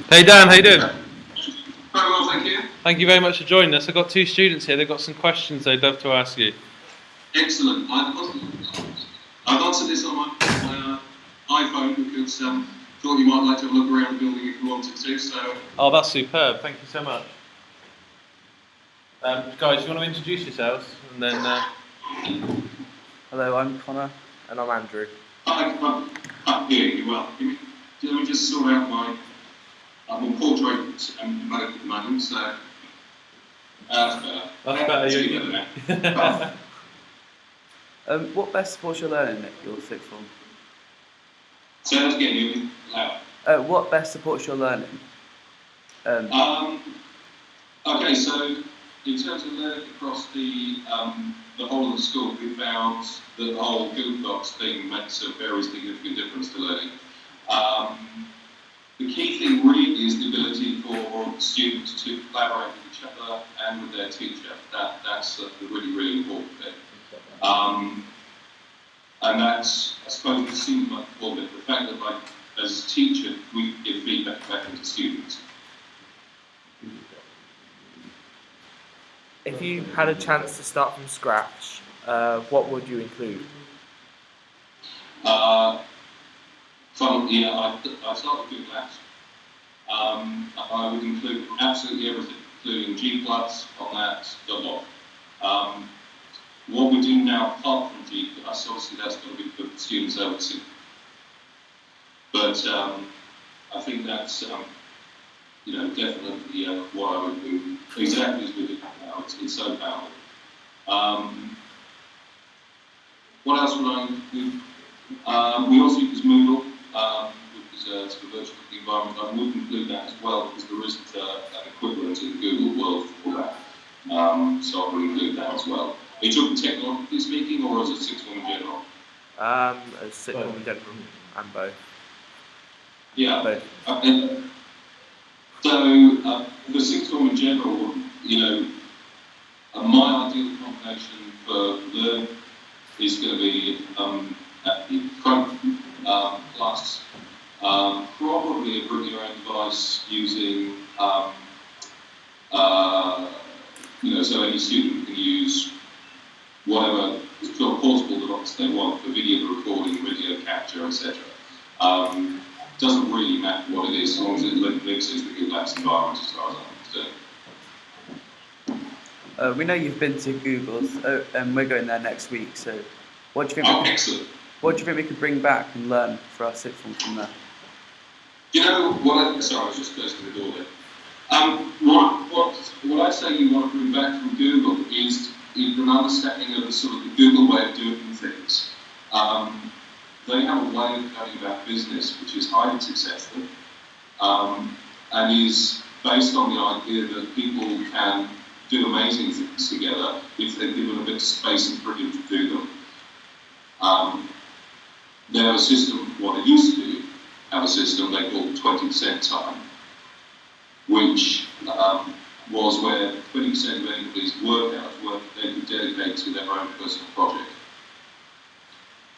Hey Dan, how you doing? Very well, thank you. Thank you very much for joining us. I've got two students here. They've got some questions they'd love to ask you. Excellent. I've answered this on my iPhone because thought you might like to have a look around the building if you wanted to. So. Oh, that's superb. Thank you so much. Guys, you want to introduce yourselves and then? Hello, I'm Connor, and I'm Andrew. I'm hearing you well. Let me just sort out I'm on portrait mode at the moment, so that's better. That's better. Better now. What best supports your learning at your sixth form? Say that again, you loud. What best supports your learning? Okay, so in terms of learning across the whole of the school, we found that the whole Google Docs thing makes a very significant difference to learning. The key thing really is the ability for students to collaborate with each other and with their teacher. That's the really, really important thing. And that's, I suppose, it seems like a bit the fact that, as a teacher, we give feedback back into students. If you had a chance to start from scratch, what would you include? I start with Google Apps. I would include absolutely everything, including G+ on that, the lot. What we do now, apart from G+, obviously that's going to be for students over 2. But I think that's definitely what I would do. Exactly as we do now. It's so powerful. What else would I include? We also use Moodle, which is a sort of virtual environment. I would include that as well because there isn't an equivalent in the Google world for that. So I would include that as well. Are you talking technologically speaking, or as a sixth form in general? As sixth form in general, and both. Yeah. Both. So the sixth form in general, my ideal combination for learning is going to be at the front class, probably a bring your own device using, so any student can use whatever sort of portable device they want for video recording, video capture, etc. Doesn't really matter what it is, as long as it links into the Google Apps environment, as far as I'm concerned. We know you've been to Google's, and we're going there next week. So, what do you think? Excellent. What do you think we could bring back and learn for our sixth form from there? You know what? Sorry, I was just closing the door there. What I say you want to bring back from Google is an understanding of the sort of the Google way of doing things. They have a way of going about business which is highly successful and is based on the idea that people can do amazing things together if they're given a bit of space and freedom to do them. They have a system, what they used to have a system they called 20% time, which was where 20% of anybody's work hours they could dedicate to their own personal project.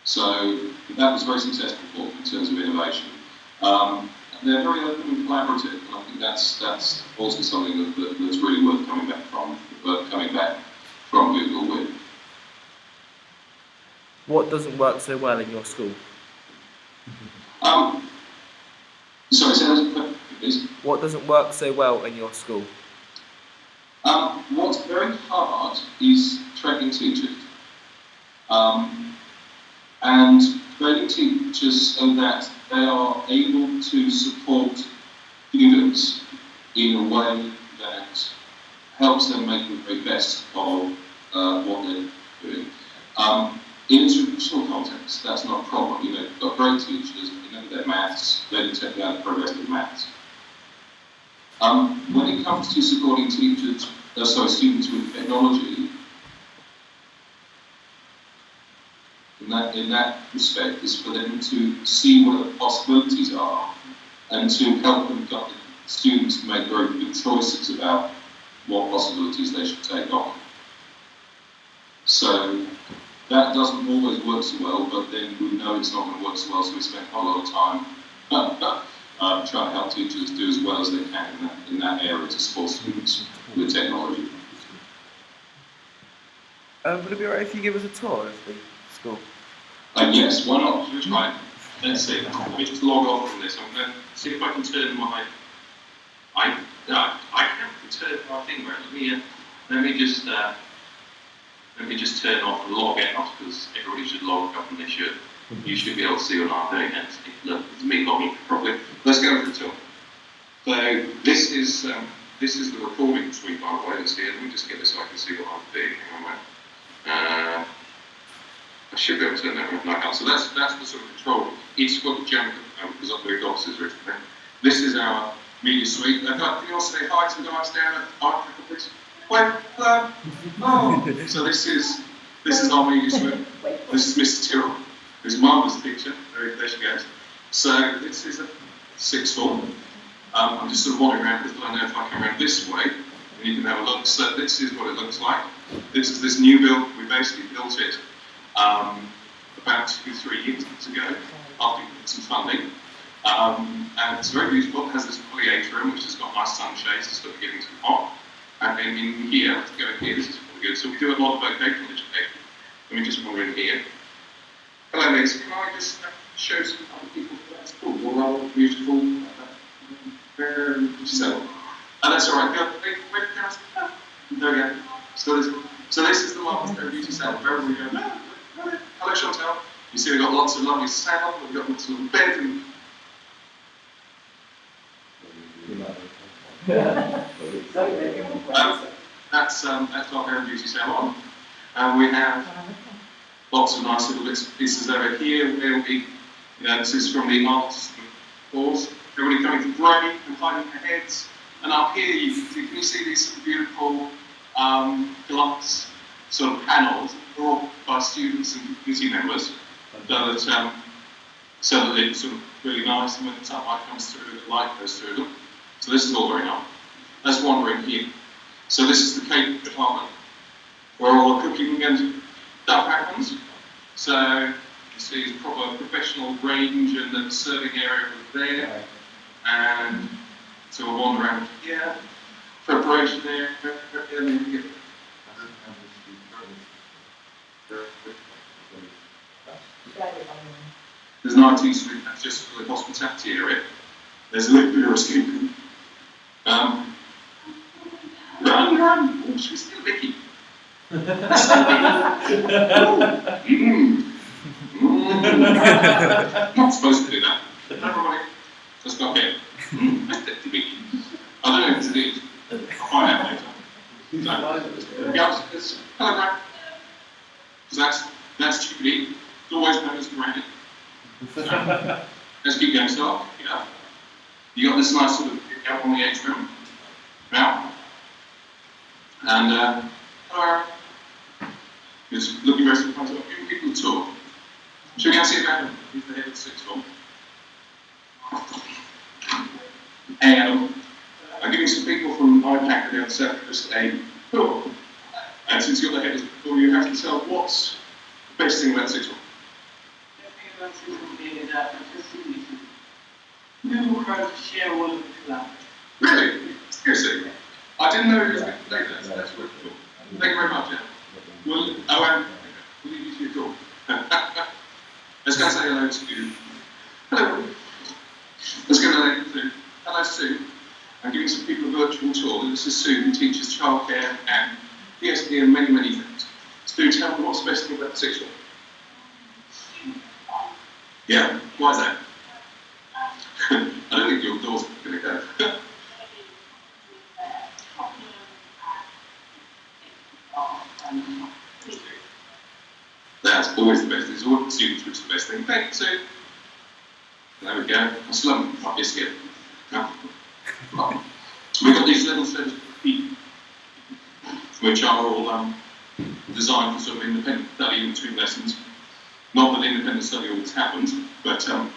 So that was very successful for them in terms of innovation. They're very open and collaborative, and I think that's also something that's really worth coming back from Google with. What doesn't work so well in your school? Sorry, say that please. What doesn't work so well in your school? What's very hard is training teachers. And training teachers so that they are able to support students in a way that helps them make the very best of what they're doing. In a traditional context, that's not a problem. You've got great teachers, they know their maths, they detect the progress with maths. When it comes to supporting students with technology, in that respect, is for them to see what the possibilities are and to help them guide students to make very good choices about what possibilities they should take on. So that doesn't always work so well, but then we know it's not going to work so well, so we spend quite a lot of time try to help teachers do as well as they can in that area to support students with technology. Would it be alright if you give us a tour of the school? Yes, why not? Should we try? Let's see. Let me just log off from this. I'm going to see if I can turn my. I can't turn my thing around. Let me just turn off and log out, because everybody should log up and they should. You should be able to see what I'm doing. It's me logging properly. Let's go for the tour. So this is the recording suite, by the way. Let's see. Let me just get this so I can see what I'm doing. Hang on a minute. I should be able to turn that around. Like that. So that's the sort of control. It's got the jump because I've got boxes written there. This is our media suite. Can you also say hi to the guys down at the art, please? Wait, hello. Oh. So this is our media suite. This is Mr. Tyrrell. His marvellous picture. There she goes. So this is a sixth form. I'm just sort of wandering around because I know if I come around this way, and you can have a look. So this is what it looks like. This is this new build. We basically built it about 2-3 years ago after we got some funding. And it's very beautiful. It has this fully atrium which has got nice sunshades to stop getting too hot. And then in here, let's go in here, this is really good. So we do a lot of vocational education. Let me just wander in here. Hello, mates. Can I just show some other people that's cool? Well, beautiful. So, that's all right. There we go. So this is the one with beauty cell. Wherever we go. Hello, Chantal. You see, we've got lots of lovely sound. We've got lots of bed and. That's our Hair and Beauty salon, and we have lots of nice little bits and pieces over here. Where we, this is from the arts course. Everybody coming to break and hiding their heads. And up here, can you see these beautiful glass sort of panels, all by students and community members, so that it's sort of really nice, and when the sunlight comes through, the light goes through them. So this is all going on. Let's wander in here. So this is the cake department, where all the cooking and stuff happens. So you see the proper professional range and the serving area over there. And so we'll wander around here. Preparation area. There's an IT suite, that's just for the hospitality area. There's a little bit of escape. Run. Oh, she's still Vicky. Not supposed to do that. Everybody, let's go here. That's Deputy Vicky. I don't know if it is. I'll find out later. So, hello, Brad. So that's Judy. It's always known as Granny. Let's keep going. Start. You got this nice sort of out on the atrium. Now. And hello. Just looking very surprised. I'm giving people a tour. Should we go and see about him? He's the head of the sixth form. Hey, Adam. I'm giving some people from IPAC down south just a tour. And since you're the head of the tour, you have to tell what's the best thing about sixth form. The best thing about sixth form is that people try to share all of the club. Really? Seriously? I didn't know it was going to say that. That's really cool. Thank you very much, Adam. We'll leave you to your talk. Let's go and say hello to you. Hello. Let's go and say hello, Sue. I'm giving some people a virtual tour. This is Sue, who teaches childcare and PSP and many, many things. Sue, tell me what's the best thing about the sixth form? Yeah, why is that? I don't think your door's going to go. That's always the best thing. It's always the students which is the best thing. Thank you, Sue. There we go. I still haven't got this yet. We've got these little sets of feet, which are all designed for sort of independent study in between lessons. Not that independent study always happens, but I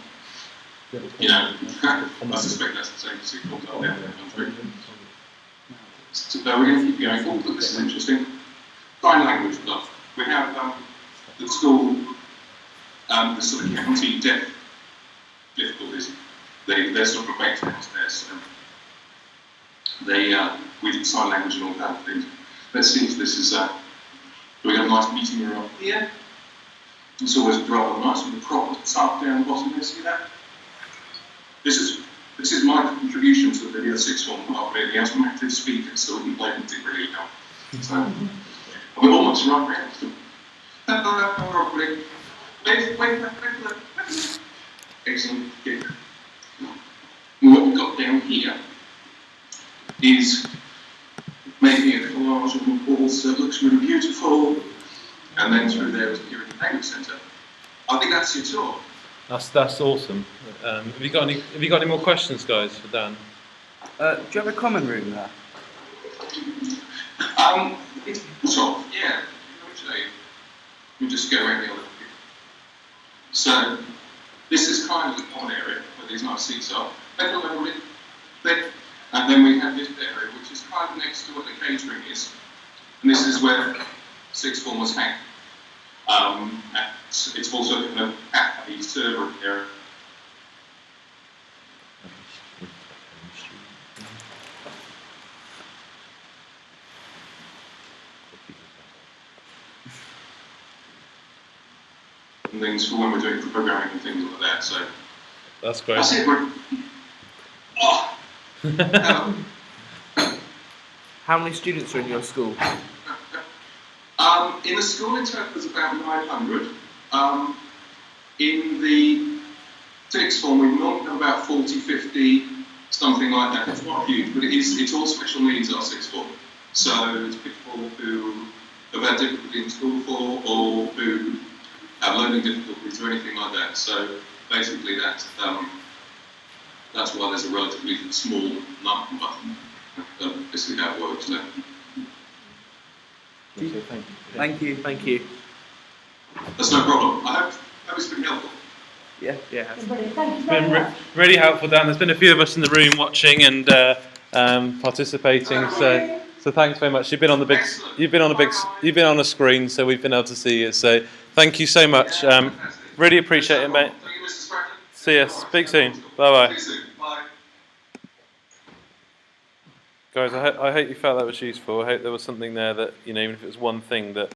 suspect that's the same for sixth form down there in the country. So we're going to keep going. Oh, look, this is interesting. Sign language stuff. We have the school, the sort of county deaf difficulties. they're sort of baked downstairs. So we did sign language and all that thing. Let's see if this is. We got a nice meeting room up here. It's always rather nice with the prop up down the bottom there. See that? This is my contribution to the video 6 form. I've really as an active speaker, so we played it really well. So we're almost right round. Wait. Excellent. Yeah. And what we've got down here is maybe a collage on the walls that looks really beautiful, and then through there is the Hearing and Language Centre. I think that's your tour. That's awesome. Have you got any more questions, guys, for Dan? Do you have a common room there? It's sort of, yeah. Let me show you. Let me just go around the other bit. So, this is kind of the common area where these nice seats are. And then we have this area, which is kind of next to where the catering is. And this is where sixth formers hang. And it's also kind of cafe server area. And things for when we're doing programming and things like that. So that's great. That's it. Oh. How many students are in your school? In the school in total there's about 900. In the sixth form we normally have about 40, 50, something like that. It's not huge, but it's all special needs our sixth form. So it's people who have had difficulty in school before, or who have learning difficulties or anything like that. So basically that's why there's a relatively small number. This is how it works. So. Thank you. That's no problem. I hope it's been helpful. Yeah. It's been really helpful, Dan. There's been a few of us in the room watching and participating. So thanks very much. You've been on a screen, so we've been able to see you. So thank you so much. Really appreciate it, mate. Thank you, Mrs. Franklin. See you. Speak soon. Bye bye. See you soon. Bye. Guys, I hope you felt that was useful. I hope there was something there that, even if it was one thing that